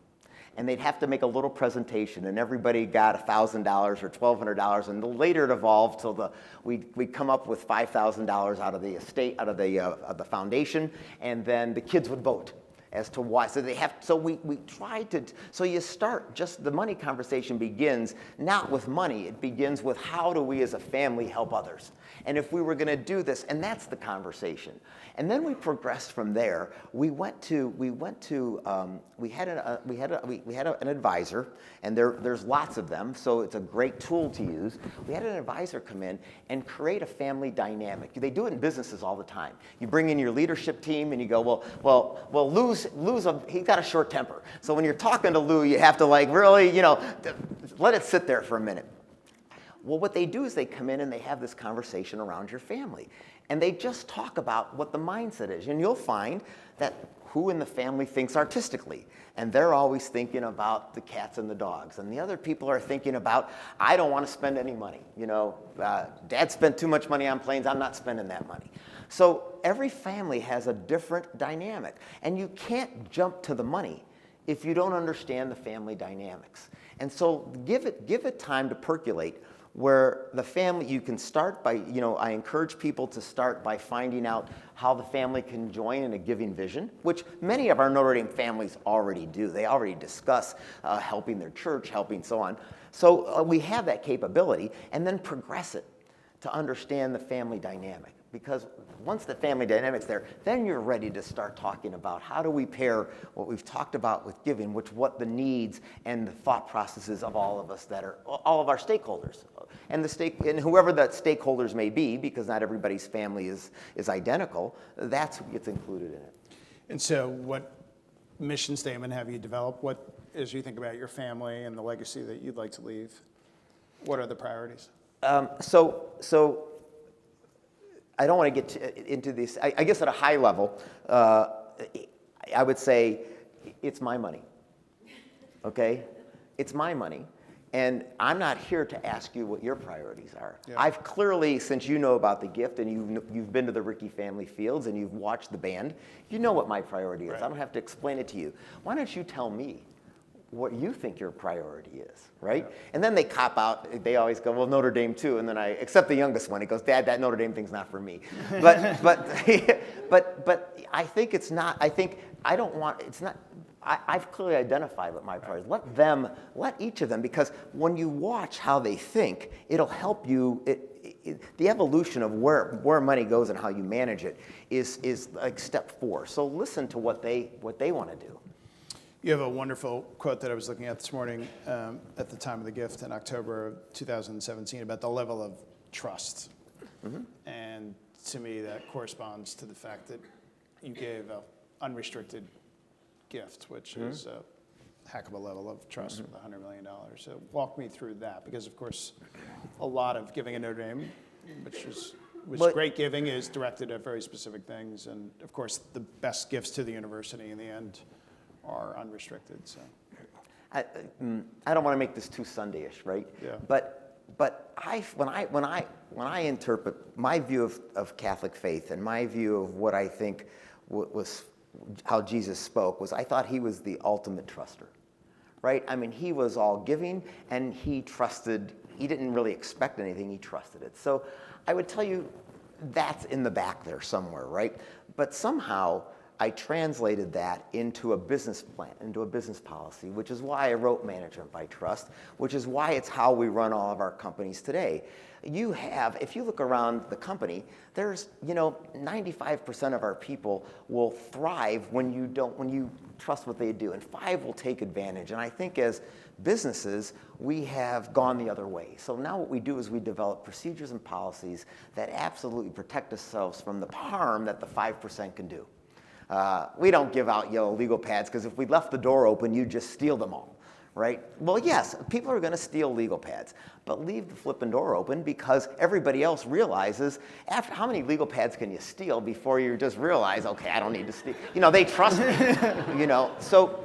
And they'd have to make a little presentation, and everybody got $1,000 or $1,200. And later it evolved till we'd come up with $5,000 out of the estate, out of the foundation, and then the kids would vote as to why. So we tried to, so you start, just the money conversation begins not with money, it begins with how do we as a family help others? And if we were going to do this, and that's the conversation. And then we progressed from there. We had an advisor, and there's lots of them, so it's a great tool to use. We had an advisor come in and create a family dynamic. They do it in businesses all the time. You bring in your leadership team and you go, well, Lou's he's got a short temper. So when you're talking to Lou, you have to really, let it sit there for a minute. Well, what they do is they come in and they have this conversation around your family. And they just talk about what the mindset is. And you'll find that who in the family thinks artistically. And they're always thinking about the cats and the dogs. And the other people are thinking about, I don't want to spend any money. Dad spent too much money on planes, I'm not spending that money. So every family has a different dynamic. And you can't jump to the money if you don't understand the family dynamics. And so give it time to percolate, where the family, you can start by, I encourage people to start by finding out how the family can join in a giving vision, which many of our Notre Dame families already do. They already discuss helping their church, helping so on. So we have that capability, and then progress it to understand the family dynamic. Because once the family dynamic's there, then you're ready to start talking about how do we pair what we've talked about with giving, what the needs and the thought processes of all of us that are, all of our stakeholders. And and whoever that stakeholders may be, because not everybody's family is identical, that's who gets included in it. And so what mission statement have you developed? What, as you think about your family and the legacy that you'd like to leave, what are the priorities? So I don't want to get into this. I guess at a high level, I would say it's my money, okay? It's my money, and I'm not here to ask you what your priorities are. Yeah. I've clearly, since you know about the gift and you've been to the Ricci family fields and you've watched the band, you know what my priority is. Right. I don't have to explain it to you. Why don't you tell me what you think your priority is, right? Yeah. And then they cop out. They always go, well, Notre Dame too. And then except the youngest one, he goes, Dad, that Notre Dame thing's not for me. But I think it's not. I think I don't want. It's not. I've clearly identified what my priorities. Let each of them, because when you watch how they think, it'll help you. The evolution of where money goes and how you manage it is like step 4. So listen to what they want to do. You have a wonderful quote that I was looking at this morning at the time of the gift in October of 2017 about the level of trust. Mm-hmm. And to me, that corresponds to the fact that you gave an unrestricted gift, which mm-hmm. is a heck of a level of trust mm-hmm. with $100 million. So walk me through that, because of course, a lot of giving at Notre Dame, great giving, is directed at very specific things. And of course, the best gifts to the university in the end are unrestricted. So I don't want to make this too Sunday-ish, right? Yeah. But when I interpret my view of Catholic faith and my view of what I think was how Jesus spoke, was I thought he was the ultimate truster, right? I mean, he was all giving and he trusted. He didn't really expect anything. He trusted it. So I would tell you that's in the back there somewhere, right? But somehow I translated that into a business plan, into a business policy, which is why I wrote Management by Trust, which is why it's how we run all of our companies today. If you look around the company, there's, 95% of our people will thrive when you trust what they do, and 5 will take advantage. And I think as businesses, we have gone the other way. So now what we do is we develop procedures and policies that absolutely protect ourselves from the harm that the 5% can do. We don't give out yellow legal pads, because if we left the door open, you'd just steal them all, right? Well, yes, people are going to steal legal pads, but leave the flipping door open, because everybody else realizes, after how many legal pads can you steal before you just realize, okay, I don't need to steal. They trust me, So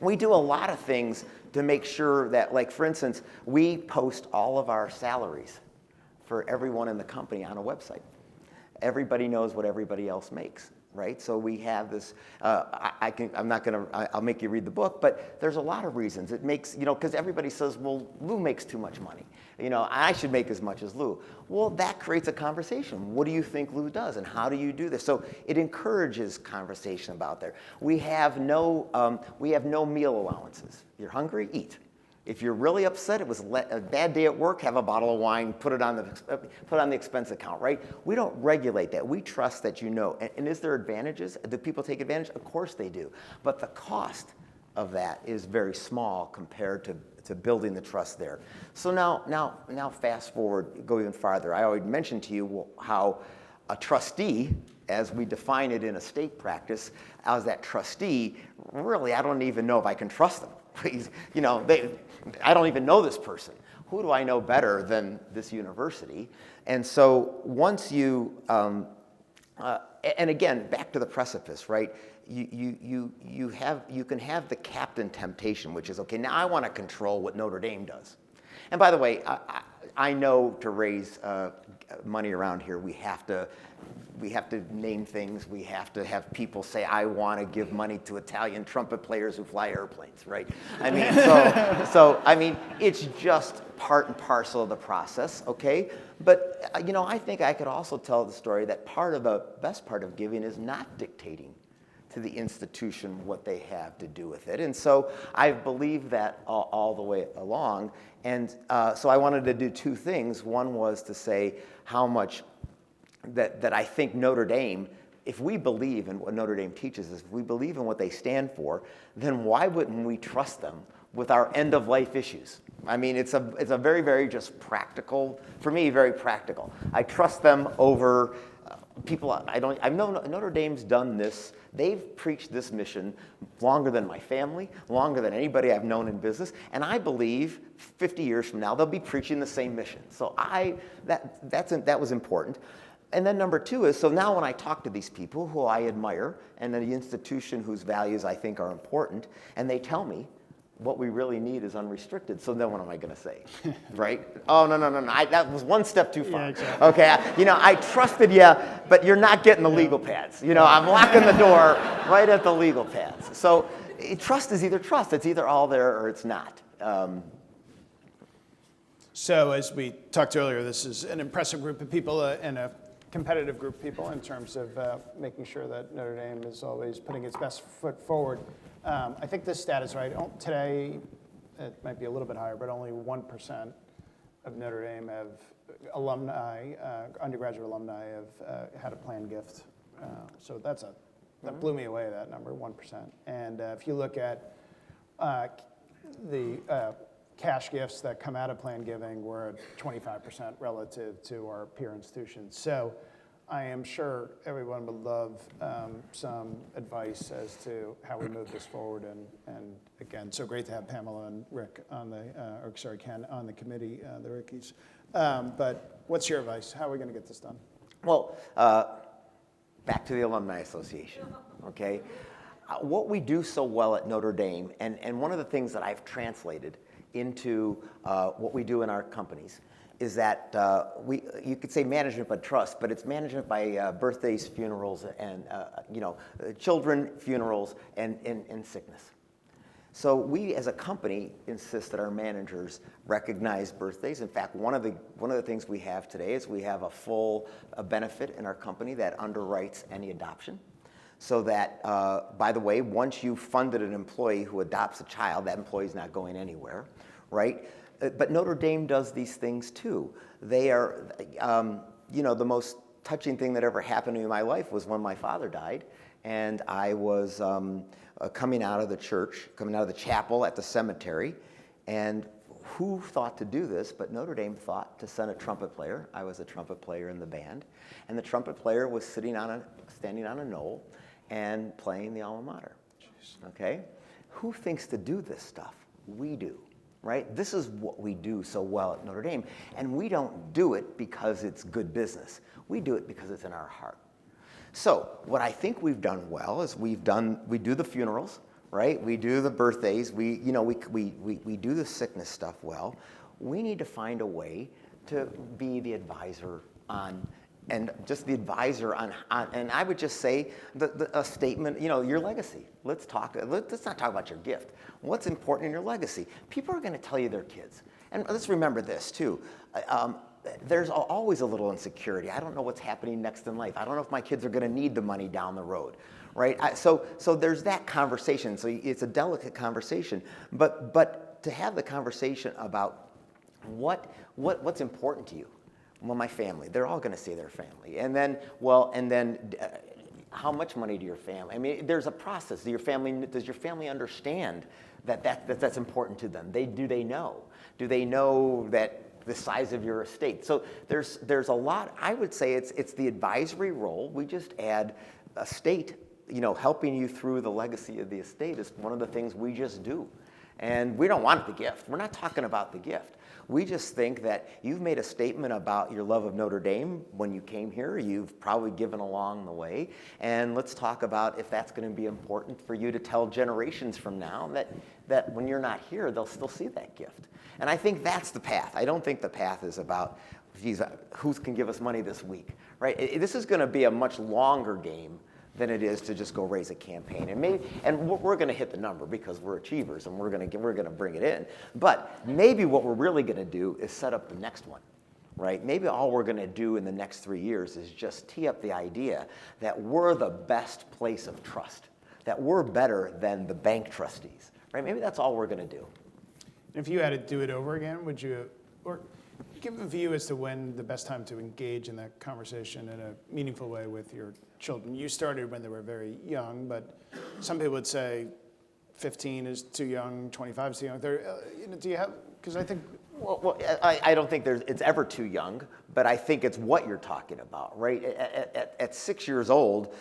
we do a lot of things to make sure that, like, for instance, we post all of our salaries for everyone in the company on a website. Everybody knows what everybody else makes. Right, so we have this. I'll make you read the book, but there's a lot of reasons. It makes, because everybody says, well, Lou makes too much money. I should make as much as Lou. Well, that creates a conversation. What do you think Lou does, and how do you do this? So it encourages conversation about there. We have no meal allowances. You're hungry, eat. If you're really upset, it was a bad day at work, have a bottle of wine, put it on the expense account, right? We don't regulate that. We trust that you know. And is there advantages? Do people take advantage? Of course they do. But the cost of that is very small compared to building the trust there. So now fast forward, go even farther. I already mentioned to you how a trustee, as we define it in estate practice, as that trustee, really, I don't even know if I can trust them. I don't even know this person. Who do I know better than this university? And so once you, and again, back to the precipice, right? You can have the captain temptation, which is, okay, now I want to control what Notre Dame does. And by the way, I know to raise money around here, we have to name things. We have to have people say, I want to give money to Italian trumpet players who fly airplanes, right? I mean, so I mean, it's just part and parcel of the process, okay? But, I think I could also tell the story that the best part of giving is not dictating to the institution what they have to do with it. And so I believe that all the way along. And so I wanted to do two things. One was to say how much that I think Notre Dame, if we believe in what Notre Dame teaches us, if we believe in what they stand for, then why wouldn't we trust them with our end-of-life issues? I mean, it's a very, very just practical, for me, very practical. I trust them over people. I know Notre Dame's done this. They've preached this mission longer than my family, longer than anybody I've known in business, and I believe 50 years from now they'll be preaching the same mission. So that was important. And then number two is, so now when I talk to these people who I admire and the institution whose values I think are important, and they tell me what we really need is unrestricted, so then what am I going to say, right? Oh, no, that was one step too far. Yeah, exactly. Okay, I trusted you, but you're not getting the legal pads. I'm locking the door right at the legal pads. So trust is either trust. It's either all there or it's not. So as we talked earlier, this is an impressive group of people and a competitive group of people in terms of making sure that Notre Dame is always putting its best foot forward. I think this stat is right. Today, it might be a little bit higher, but only 1% of Notre Dame have undergraduate alumni have had a planned gift. So that blew me away, that number, 1%. And if you look at the cash gifts that come out of planned giving, we're at 25% relative to our peer institutions. So I am sure everyone would love some advice as to how we move this forward. And again, so great to have Pamela and Rick on Ken on the committee, the Rickies. But what's your advice? How are we going to get this done? Well, back to the Alumni Association, okay? What we do so well at Notre Dame, and one of the things that I've translated into what we do in our companies is that you could say management by trust, but it's management by birthdays, funerals, and children, funerals, and sickness. So we as a company insist that our managers recognize birthdays. In fact, one of the things we have today is we have a full benefit in our company that underwrites any adoption. So that, by the way, once you've funded an employee who adopts a child, that employee's not going anywhere, right? But Notre Dame does these things too. They are, the most touching thing that ever happened to me in my life was when my father died, and I was coming out of the chapel at the cemetery, and who thought to do this? But Notre Dame thought to send a trumpet player. I was a trumpet player in the band, and the trumpet player was standing on a knoll and playing the alma mater. Okay, who thinks to do this stuff? We do. Right? This is what we do so well at Notre Dame. And we don't do it because it's good business. We do it because it's in our heart. So what I think we've done well is we do the funerals, right? We do the birthdays. We do the sickness stuff well. We need to find a way to be the advisor on, and just the advisor on and I would just say a statement, your legacy. Let's not talk about your gift. What's important in your legacy? People are going to tell you their kids. And let's remember this too. There's always a little insecurity. I don't know what's happening next in life. I don't know if my kids are going to need the money down the road, right? So there's that conversation. So it's a delicate conversation. But to have the conversation about what's important to you. Well, my family. They're all going to say their family. And then how much money do your family? I mean, there's a process. Does your family understand that's important to them? Do they know? Do they know that the size of your estate? So there's a lot. I would say it's the advisory role. We just add estate. Helping you through the legacy of the estate is one of the things we just do. And we don't want the gift. We're not talking about the gift. We just think that you've made a statement about your love of Notre Dame when you came here. You've probably given along the way. And let's talk about if that's going to be important for you to tell generations from now that when you're not here, they'll still see that gift. And I think that's the path. I don't think the path is about, geez, who can give us money this week, right? This is going to be a much longer game than it is to just go raise a campaign. And we're going to hit the number because we're achievers and we're going to bring it in. But maybe what we're really going to do is set up the next one, right? Maybe all we're going to do in the next 3 years is just tee up the idea that we're the best place of trust, that we're better than the bank trustees, right? Maybe that's all we're going to do. If you had to do it over again, would you, or give a view as to when the best time to engage in that conversation in a meaningful way with your children? You started when they were very young, but some people would say 15 is too young, 25 is too young. Do you have, because I think... Well, I don't think it's ever too young, but I think it's what you're talking about, right? At 6 years old,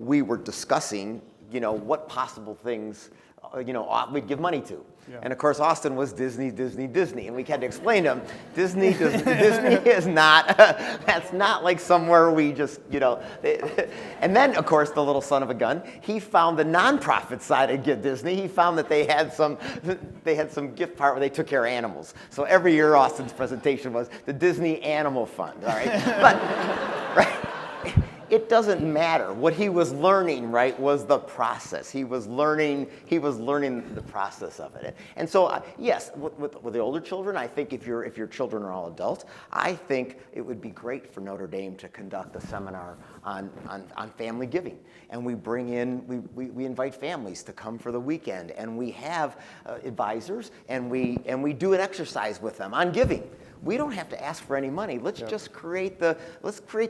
we were discussing, what possible things, we'd give money to. Yeah. And of course, Austin was Disney, and we had to explain to him, Disney is not, that's not like somewhere we just, And then, of course, the little son of a gun, he found the nonprofit side of Disney. He found that they had some gift part where they took care of animals. So every year, Austin's presentation was the Disney Animal Fund, all right? But, right? It doesn't matter. What he was learning, right, was the process. He was learning the process of it. And so, yes, with the older children, I think if your children are all adults, I think it would be great for Notre Dame to conduct a seminar on family giving. And we bring in, we invite families to come for the weekend, and we have advisors, and we do an exercise with them on giving. We don't have to ask for any money. Let's just create the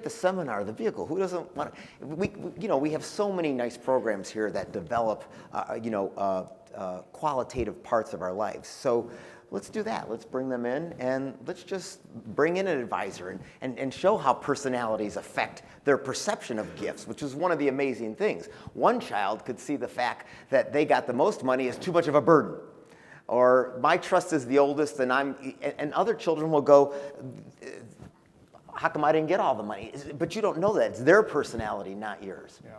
seminar, the vehicle. Who doesn't want to? We have so many nice programs here that develop, qualitative parts of our lives. So let's do that. Let's bring them in, and let's just bring in an advisor and show how personalities affect their perception of gifts, which is one of the amazing things. One child could see the fact that they got the most money as too much of a burden. Or my trust is the oldest, and other children will go, how come I didn't get all the money? But you don't know that. It's their personality, not yours. Yeah.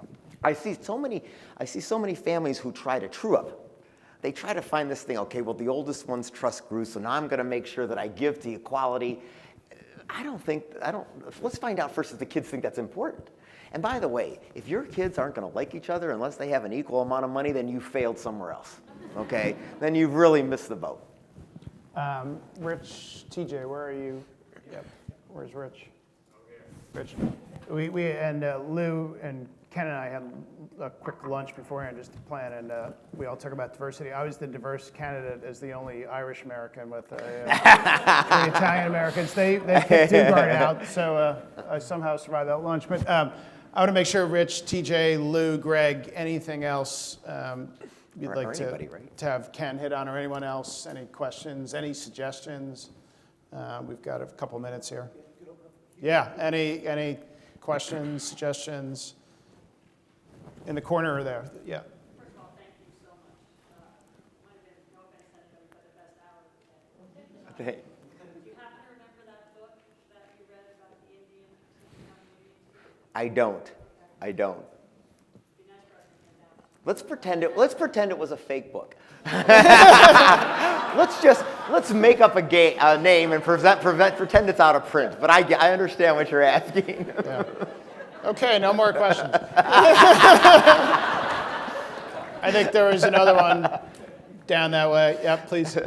I see so many families who try to true up. They try to find this thing, okay, well, the oldest one's trust grew, so now I'm going to make sure that I give to equality. Let's find out first if the kids think that's important. And by the way, if your kids aren't going to like each other unless they have an equal amount of money, then you failed somewhere else. Okay, then you've really missed the boat. Rich, TJ, where are you? Yep. Where's Rich? Rich. We and Lou and Ken and I had a quick lunch beforehand just to plan, and we all talk about diversity. I was the diverse candidate as the only Irish American with three Italian Americans. They kicked Dugard out, so I somehow survived that lunch. But I want to make sure, Rich, TJ, Lou, Greg, anything else you'd like to have Ken hit on, or anyone else? Any questions, any suggestions? We've got a couple minutes here. Yeah, any questions, suggestions? In the corner there, yeah. First of all, thank you so much. Might have been, no offense, Senator, but the best hour of the day. Do you happen to remember that book that you read about the Indian? I don't. Be nice for us to get down. Let's pretend it was a fake book. Let's make up a name and pretend it's out of print. But I understand what you're asking. Yeah. Okay, no more questions. I think there was another one down that way. Yep, please.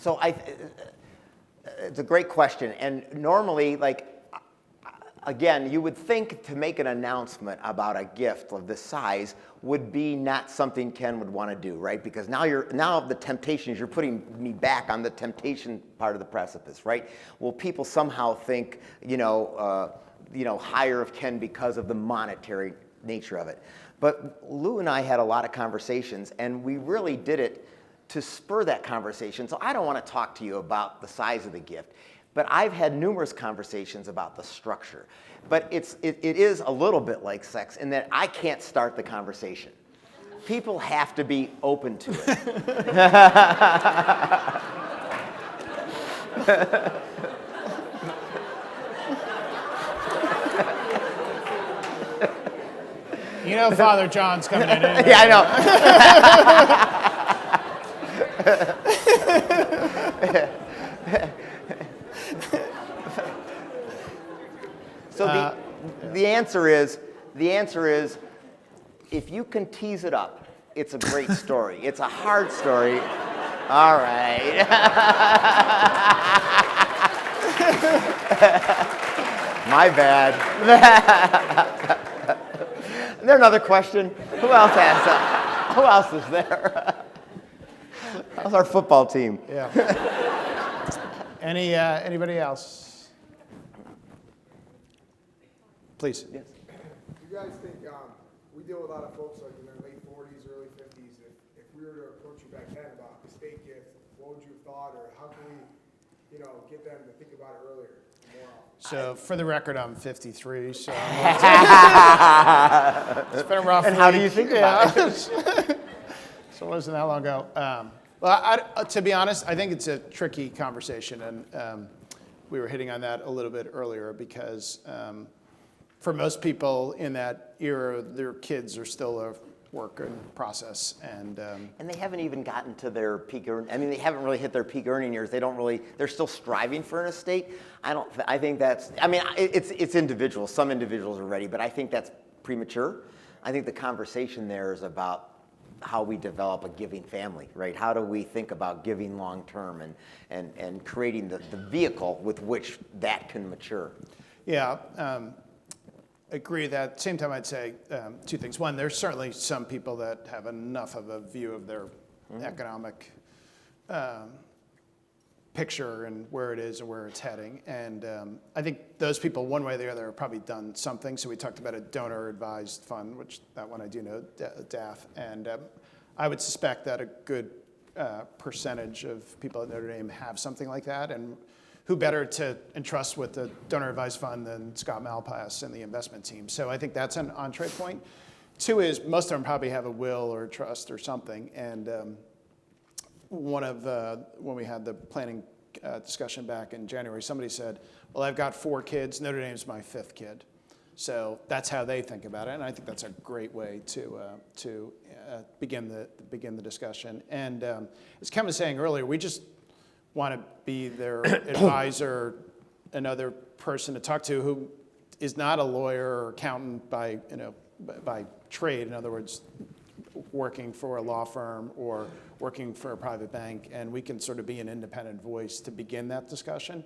So it's a great question, and normally, again, you would think to make an announcement about a gift of this size would be not something Kenn would want to do, right? Because now the temptations, you're putting me back on the temptation part of the precipice, right? Will people somehow think, higher of Kenn because of the monetary nature of it? But Lou and I had a lot of conversations, and we really did it to spur that conversation. So I don't want to talk to you about the size of the gift, but I've had numerous conversations about the structure. But it is a little bit like sex in that I can't start the conversation. People have to be open to it. You know Father John's coming in. Yeah, I know. So the answer is, if you can tease it up, it's a great story. It's a hard story. All right. My bad. Is there another question? Who else has that? Who else is there? How's our football team? Yeah. Anybody else? Please. Yes. Do you guys think, we deal with a lot of folks like in their late 40s, early 50s, if we were to approach you back then about estate gifts, what would you have thought, or how can we, get them to think about it earlier, more often? So for the record, I'm 53, so it's been a rough And how do week. you think about it? So it wasn't that long ago. Well, to be honest, I think it's a tricky conversation, and we were hitting on that a little bit earlier because for most people in that era, their kids are still a work in process, and they haven't even gotten to their peak they haven't really hit their peak earning years. They're still striving for an estate. I think that's, it's individual. Some individuals are ready, but I think that's premature. I think the conversation there is about how we develop a giving family, right? How do we think about giving long term and creating the vehicle with which that can mature? Yeah. Agree that. At the same time, I'd say two things. One, there's certainly some people that have enough of a view of their economic picture and where it is and where it's heading. And I think those people, one way or the other, have probably done something. So we talked about a donor-advised fund, which that one I do know, DAF. And I would suspect that a good percentage of people at Notre Dame have something like that. And who better to entrust with the donor-advised fund than Scott Malpass and the investment team? So I think that's an entree point. Two is most of them probably have a will or a trust or something. And when we had the planning discussion back in January, somebody said, well, I've got 4 kids. Notre Dame's my 5th kid. So that's how they think about it. And I think that's a great way to begin the discussion. And as Ken was saying earlier, we just want to be their advisor, another person to talk to who is not a lawyer or accountant by trade. In other words, working for a law firm or working for a private bank, and we can sort of be an independent voice to begin that discussion.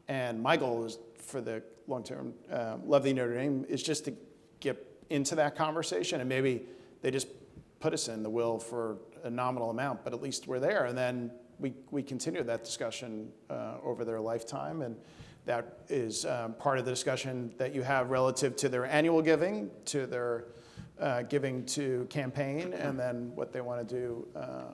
And my goal is for the long-term Love Thee Notre Dame is just to get into that conversation, and maybe they just put us in the will for a nominal amount, but at least we're there, and then we continue that discussion over their lifetime, and that is part of the discussion that you have relative to their annual giving, to their giving to campaign, and then what they want to do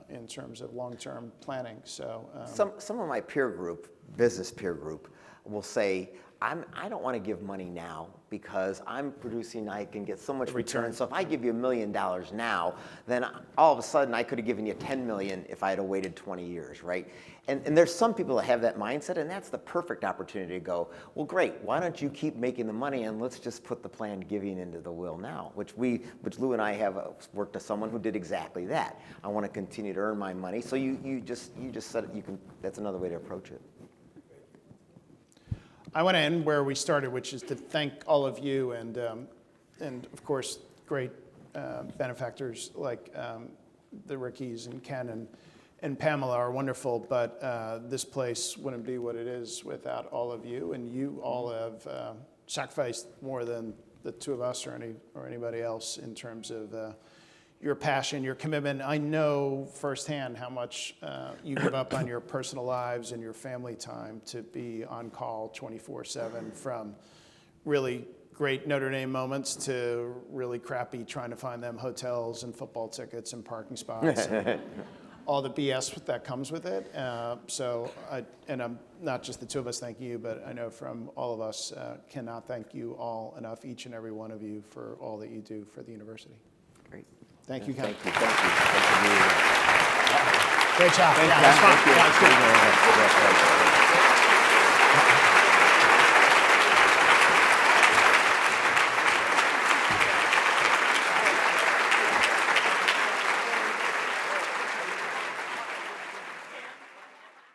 in terms of long-term planning. So some of my peer group, business peer group, will say, I don't want to give money now because I'm producing, I can get so much return. So if I give you $1 million now, then all of a sudden I could have given you $10 million if I had waited 20 years, right? And there's some people that have that mindset, and that's the perfect opportunity to go, well, great, why don't you keep making the money and let's just put the planned giving into the will now, which Lou and I have worked with someone who did exactly that. I want to continue to earn my money. So you just said it, that's another way to approach it. I want to end where we started, which is to thank all of you and of course, great benefactors like the Rickies and Ken and Pamela are wonderful, but this place wouldn't be what it is without all of you, and you all have sacrificed more than the two of us or anybody else in terms of your passion, your commitment. I know firsthand how much you give up on your personal lives and your family time to be on call 24/7, from really great Notre Dame moments to really crappy trying to find them hotels and football tickets and parking spots. And all the BS that comes with it. And I'm not just the two of us thank you, but I know from all of us, cannot thank you all enough, each and every one of you, for all that you do for the university. Great. Thank you, Ken. Thank you. Thank you. Thank you. Great job. Thank Yeah, you. that's fun. Thank you. Yeah, it's good. Thank you.